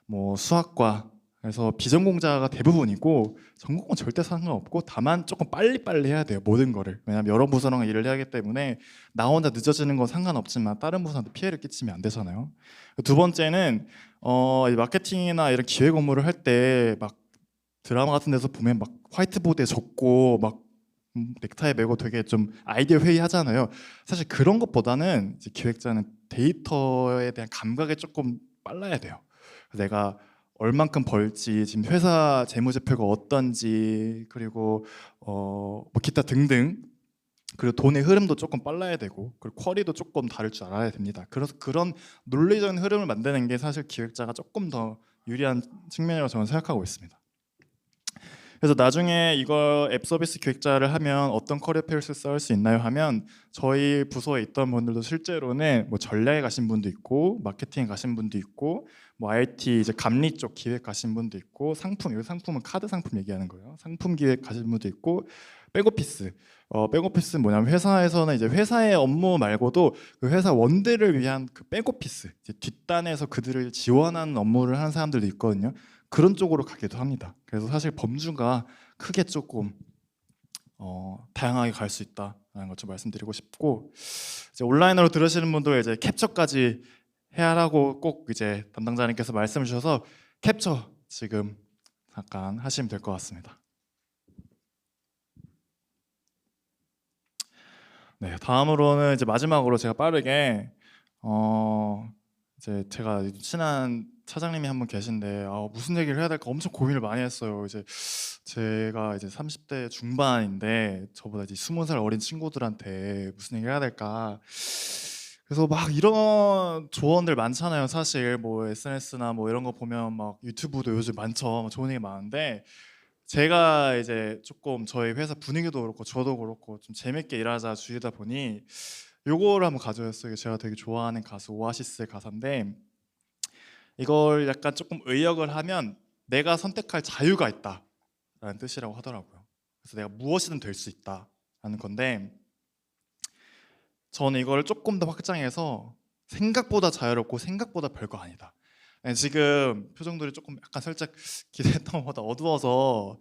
[SPEAKER 17] 뭐 수학과, 그래서 비전공자가 대부분이고 전공은 절대 상관없고, 다만 조금 빨리빨리 해야 돼요, 모든 거를. 왜냐하면 여러 부서랑 일을 해야 하기 때문에 나 혼자 늦어지는 건 상관없지만 다른 부서한테 피해를 끼치면 안 되잖아요. 두 번째는 마케팅이나 이런 기획 업무를 할 때 막 드라마 같은 데서 보면 막 화이트보드에 적고 막 넥타이 메고 되게 좀 아이디어 회의 하잖아요. 사실 그런 것보다는 이제 기획자는 데이터에 대한 감각에 조금 빨라야 돼요. 내가 얼만큼 벌지, 지금 회사 재무제표가 어떤지, 그리고 뭐 기타 등등, 그리고 돈의 흐름도 조금 빨라야 되고, 그리고 쿼리도 조금 다를 줄 알아야 됩니다. 그래서 그런 논리적인 흐름을 만드는 게 사실 기획자가 조금 더 유리한 측면이라고 저는 생각하고 있습니다. 그래서 나중에 이거 앱 서비스 기획자를 하면 어떤 커리어 페이스를 쌓을 수 있나요 하면, 저희 부서에 있던 분들도 실제로는 뭐 전략에 가신 분도 있고, 마케팅에 가신 분도 있고, 뭐 IT 이제 감리 쪽 기획 가신 분도 있고, 상품, 여기 상품은 카드 상품 얘기하는 거예요. 상품 기획 가신 분도 있고, 백오피스. 백오피스는 뭐냐면 회사에서는 이제 회사의 업무 말고도 그 회사 원들을 위한 그 백오피스, 이제 뒷단에서 그들을 지원하는 업무를 하는 사람들도 있거든요. 그런 쪽으로 가기도 합니다. 그래서 사실 범주가 크게 조금 다양하게 갈 수 있다라는 것 좀 말씀드리고 싶고, 이제 온라인으로 들으시는 분들 이제 캡처까지 해야 하라고 꼭 이제 담당자님께서 말씀을 주셔서 캡처 지금 잠깐 하시면 될 것 같습니다. 네, 다음으로는 이제 마지막으로 제가 빠르게 이제 제가 친한 차장님이 한 분 계신데 무슨 얘기를 해야 될까 엄청 고민을 많이 했어요. 이제 제가 이제 30대 중반인데 저보다 이제 20살 어린 친구들한테 무슨 얘기를 해야 될까. 그래서 막 이런 조언들 많잖아요. 사실 뭐 SNS나 뭐 이런 거 보면 막 유튜브도 요즘 많죠. 좋은 얘기 많은데, 제가 이제 조금 저희 회사 분위기도 그렇고 저도 그렇고 좀 재밌게 일하자 주의다 보니 요거를 한번 가져왔어요. 제가 되게 좋아하는 가수 오아시스의 가사인데, 이걸 약간 조금 의역을 하면 내가 선택할 자유가 있다라는 뜻이라고 하더라고요. 그래서 내가 무엇이든 될 수 있다라는 건데, 저는 이걸 조금 더 확장해서 생각보다 자유롭고 생각보다 별거 아니다. 지금 표정들이 조금 약간 살짝 기대했던 것보다 어두워서,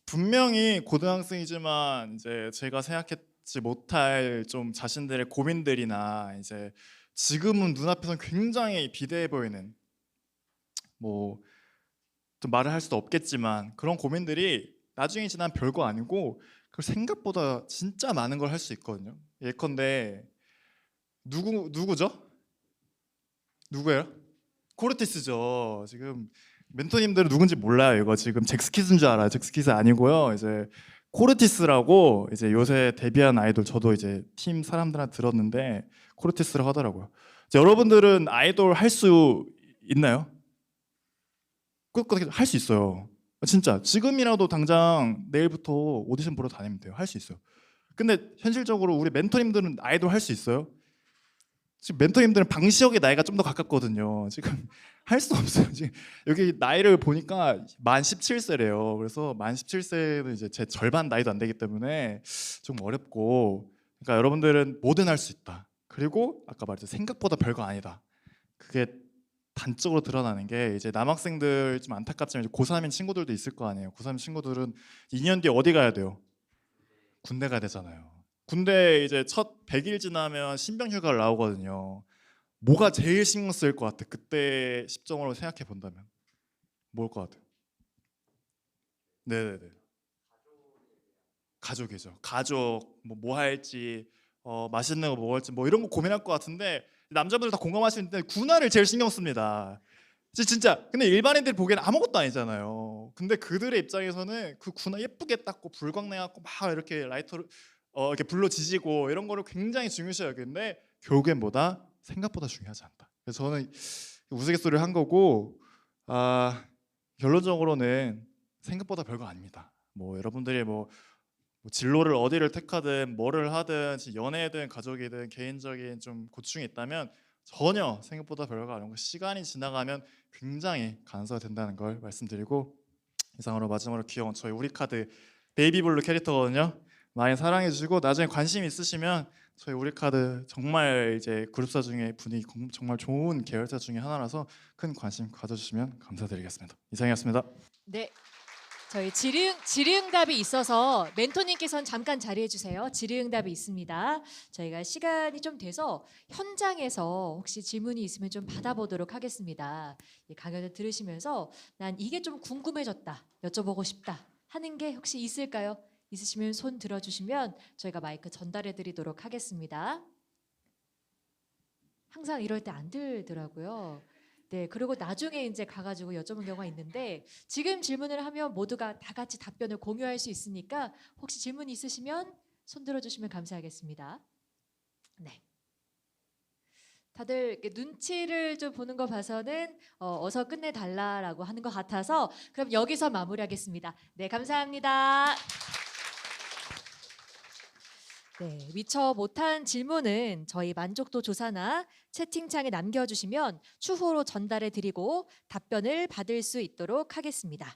[SPEAKER 17] 분명히 고등학생이지만 이제 제가 생각했지 못할 좀 자신들의 고민들이나 이제 지금은 눈앞에서 굉장히 비대해 보이는, 뭐 좀 말을 할 수도 없겠지만 그런 고민들이 나중에 지나면 별거 아니고 그 생각보다 진짜 많은 걸 할 수 있거든요. 예컨대 누구죠? 누구예요? 코르티스죠. 지금 멘토님들은 누군지 몰라요. 이거 지금 잭스키스인 줄 알아요. 잭스키스 아니고요. 이제 코르티스라고 이제 요새 데뷔한 아이돌, 저도 이제 팀 사람들한테 들었는데 코르티스라고 하더라고요. 여러분들은 아이돌 할 수 있나요? 할 수 있어요. 진짜 지금이라도 당장 내일부터 오디션 보러 다니면 돼요. 할 수 있어요. 근데 현실적으로 우리 멘토님들은 아이돌 할 수 있어요? 지금 멘토님들은 방시혁의 나이가 좀 더 가깝거든요. 지금 할 수 없어요. 지금 여기 나이를 보니까 만 17세래요. 그래서 만 17세는 이제 제 절반 나이도 안 되기 때문에 좀 어렵고, 그러니까 여러분들은 뭐든 할 수 있다. 그리고 아까 말했듯이 생각보다 별거 아니다. 그게 단적으로 드러나는 게, 이제 남학생들 좀 안타깝지만 이제 고3인 친구들도 있을 거 아니에요. 고3 친구들은 2년 뒤에 어디 가야 돼요? 군대 가야 되잖아요. 군대 이제 첫 100일 지나면 신병 휴가를 나오거든요. 뭐가 제일 신경 쓰일 것 같아? 그때 시점으로 생각해 본다면 뭘 것 같아요? 네네네. 가족이죠. 가족 뭐 할지, 맛있는 거 뭐 할지 뭐 이런 거 고민할 것 같은데, 남자분들 다 공감하시는데 군화를 제일 신경 씁니다. 진짜. 근데 일반인들이 보기에는 아무것도 아니잖아요. 근데 그들의 입장에서는 그 군화 예쁘게 닦고 불광 내갖고 막 이렇게 라이터를 이렇게 불로 지지고 이런 거를 굉장히 중요시 여기는데, 결국엔 뭐다? 생각보다 중요하지 않다. 그래서 저는 우스갯소리를 한 거고, 결론적으로는 생각보다 별거 아닙니다. 뭐 여러분들이 뭐 진로를 어디를 택하든 뭐를 하든 연애든 가족이든 개인적인 좀 고충이 있다면 전혀 생각보다 별거 아니고 시간이 지나가면 굉장히 간소화 된다는 걸 말씀드리고, 이상으로 마지막으로 귀여운 저희 우리카드 베이비블루 캐릭터거든요. 많이 사랑해 주시고 나중에 관심 있으시면 저희 우리카드 정말 이제 그룹사 중에 분위기 정말 좋은 계열사 중에 하나라서 큰 관심 가져주시면 감사드리겠습니다. 이상이었습니다.
[SPEAKER 1] 네. 저희 질의응답이 있어서 멘토님께서는 잠깐 자리해 주세요. 질의응답이 있습니다. 저희가 시간이 좀 돼서 현장에서 혹시 질문이 있으면 좀 받아보도록 하겠습니다. 이 강연을 들으시면서 난 이게 좀 궁금해졌다, 여쭤보고 싶다 하는 게 혹시 있을까요? 있으시면 손 들어주시면 저희가 마이크 전달해 드리도록 하겠습니다. 항상 이럴 때 안 들더라고요. 네, 그리고 나중에 이제 가가지고 여쭤본 경우가 있는데 지금 질문을 하면 모두가 다 같이 답변을 공유할 수 있으니까 혹시 질문 있으시면 손 들어주시면 감사하겠습니다. 네. 다들 이렇게 눈치를 좀 보는 거 봐서는 어서 끝내달라라고 하는 것 같아서 그럼 여기서 마무리하겠습니다. 네, 감사합니다. 네, 미처 못한 질문은 저희 만족도 조사나 채팅창에 남겨주시면 추후로 전달해 드리고 답변을 받을 수 있도록 하겠습니다.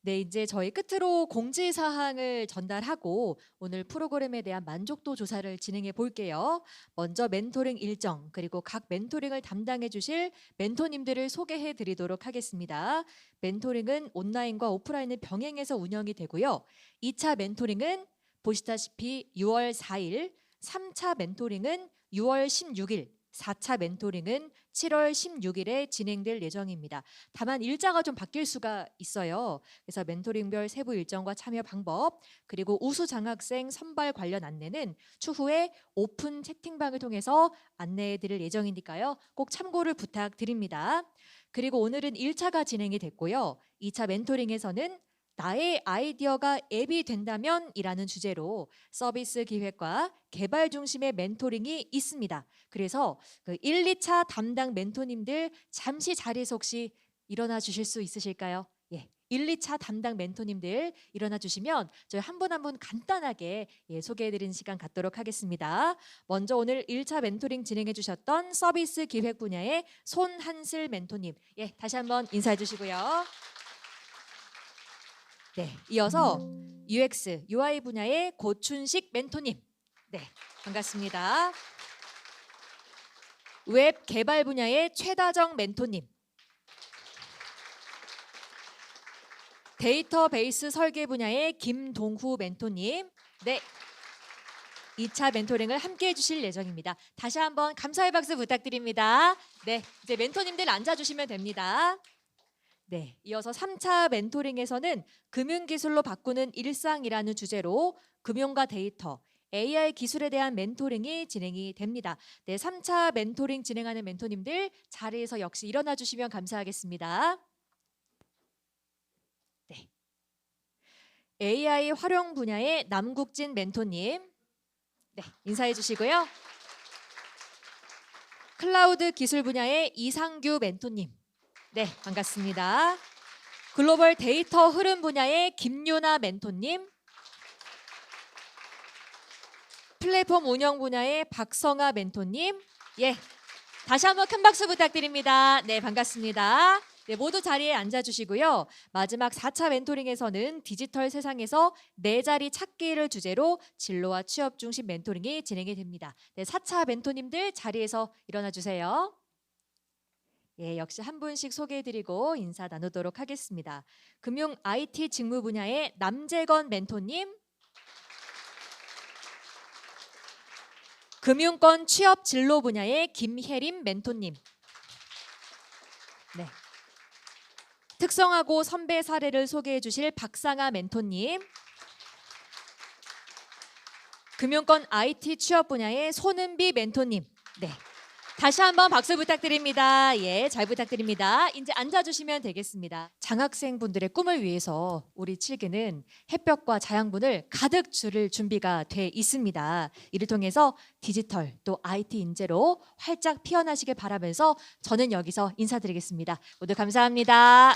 [SPEAKER 1] 네, 이제 저희 끝으로 공지사항을 전달하고 오늘 프로그램에 대한 만족도 조사를 진행해 볼게요. 먼저 멘토링 일정 그리고 각 멘토링을 담당해 주실 멘토님들을 소개해 드리도록 하겠습니다. 멘토링은 온라인과 오프라인을 병행해서 운영이 되고요. 2차 멘토링은 보시다시피 6월 4일, 3차 멘토링은 6월 16일, 4차 멘토링은 7월 16일에 진행될 예정입니다. 다만 일자가 좀 바뀔 수가 있어요. 그래서 멘토링별 세부 일정과 참여 방법 그리고 우수 장학생 선발 관련 안내는 추후에 오픈 채팅방을 통해서 안내해 드릴 예정이니까요. 꼭 참고를 부탁드립니다. 그리고 오늘은 1차가 진행이 됐고요. 2차 멘토링에서는 나의 아이디어가 앱이 된다면 이라는 주제로 서비스 기획과 개발 중심의 멘토링이 있습니다. 그래서 그 1, 2차 담당 멘토님들 잠시 자리에서 혹시 일어나 주실 수 있으실까요? 예. 1, 2차 담당 멘토님들 일어나 주시면 저희 한 분 한 분 간단하게 소개해 드리는 시간 갖도록 하겠습니다. 먼저 오늘 1차 멘토링 진행해 주셨던 서비스 기획 분야의 손한슬 멘토님. 예, 다시 한번 인사해 주시고요. 네, 이어서 UX, UI 분야의 고춘식 멘토님. 네, 반갑습니다. 웹 개발 분야의 최다정 멘토님. 데이터베이스 설계 분야의 김동후 멘토님. 네, 2차 멘토링을 함께 해주실 예정입니다. 다시 한번 감사의 박수 부탁드립니다. 네, 이제 멘토님들 앉아주시면 됩니다. 네, 이어서 3차 멘토링에서는 금융기술로 바꾸는 일상이라는 주제로 금융과 데이터, AI 기술에 대한 멘토링이 진행이 됩니다. 네, 3차 멘토링 진행하는 멘토님들 자리에서 역시 일어나 주시면 감사하겠습니다. 네, AI 활용 분야의 남국진 멘토님. 네, 인사해 주시고요. 클라우드 기술 분야의 이상규 멘토님. 네, 반갑습니다. 글로벌 데이터 흐름 분야의 김유나 멘토님. 플랫폼 운영 분야의 박성아 멘토님. 예, 다시 한번 큰 박수 부탁드립니다. 네, 반갑습니다. 네, 모두 자리에 앉아주시고요. 마지막 4차 멘토링에서는 디지털 세상에서 내 자리 찾기를 주제로 진로와 취업 중심 멘토링이 진행이 됩니다. 네, 4차 멘토님들 자리에서 일어나 주세요. 예, 역시 한 분씩 소개해드리고 인사 나누도록 하겠습니다. 금융 IT 직무 분야의 남재건 멘토님. 금융권 취업 진로 분야의 김혜림 멘토님. 네. 특성화고 선배 사례를 소개해 주실 박상아 멘토님. 금융권 IT 취업 분야의 손은비 멘토님. 네. 다시 한번 박수 부탁드립니다. 예, 잘 부탁드립니다. 이제 앉아주시면 되겠습니다. 장학생분들의 꿈을 위해서 우리 7기는 햇볕과 자양분을 가득 줄일 준비가 돼 있습니다. 이를 통해서 디지털 또 IT 인재로 활짝 피어나시길 바라면서 저는 여기서 인사드리겠습니다. 모두 감사합니다.